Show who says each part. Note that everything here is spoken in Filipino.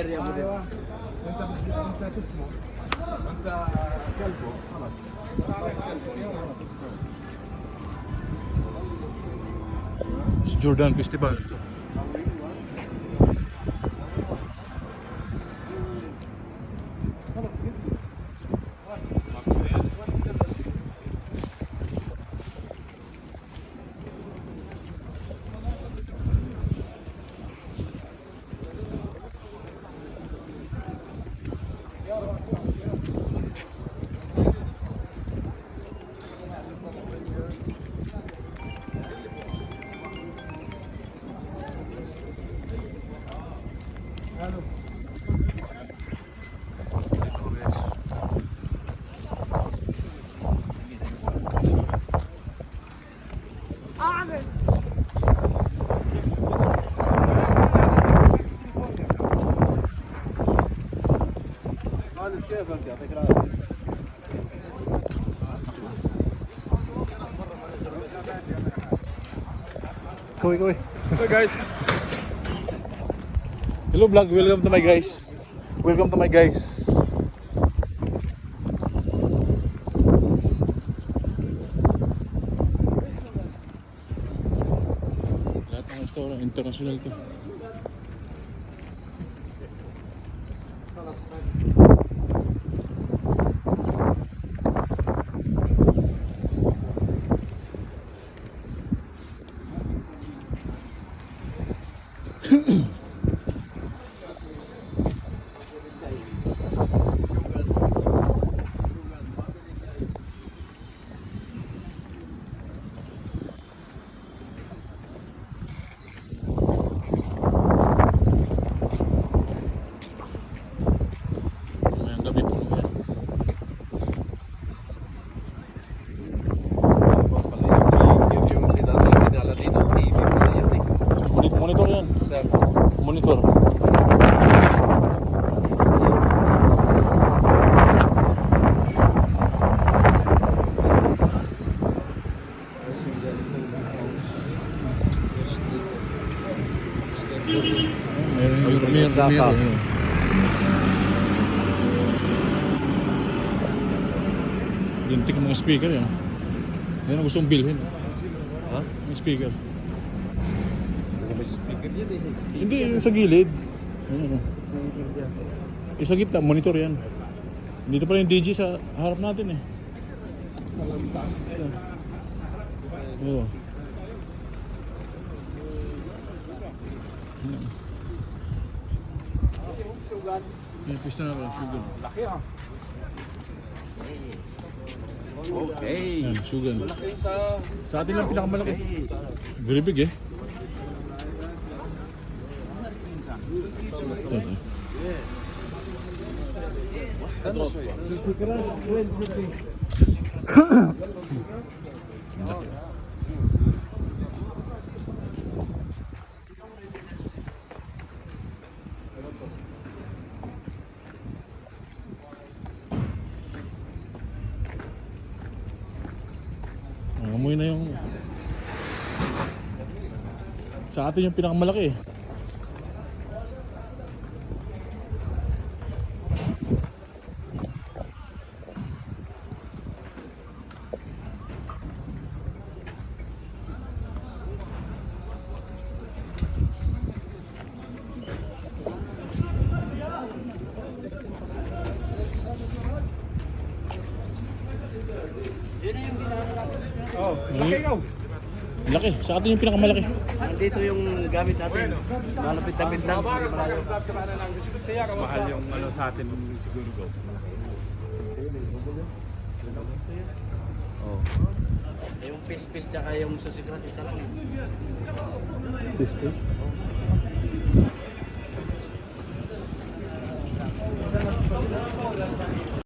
Speaker 1: اريا ايوه انت شو اسمه انت كلبه خلاص
Speaker 2: Jordan Festival.
Speaker 1: كيفك يعطيك العافيه
Speaker 2: Kaway. Hey guys. Hello vlog, welcome to my guys. Welcome to my guys. Lahat ng restaurant international to. Monitor yan. Monitor. Meron. Lintik mga speaker yan. Yan ang gusto kong bilhin. Ha? Yung speaker.
Speaker 1: speaker yan eh.
Speaker 2: Hindi, yung sa gilid. Ayun. Yung sa gitna, monitor yan. Dito pala yung DJ sa harap natin eh. Oo.
Speaker 1: Sugan.
Speaker 2: Yung pista na pala, sugan.
Speaker 1: Laki ah. Okay.
Speaker 2: Yan, sugan.
Speaker 1: Malaki sa...
Speaker 2: Sa atin lang pinakamalaki. Very big eh. Ito. Amoy na yung... Sa atin yung pinakamalaki eh.
Speaker 1: Oh, laki ikaw.
Speaker 2: Laki, sa atin yung pinakamalaki.
Speaker 3: Dito yung gamit natin. Malapit-lapit lang.
Speaker 1: Mas mahal yung ano sa atin siguro go. Oh.
Speaker 3: Yung fish tsaka yung susikras isa lang eh.
Speaker 2: Fish.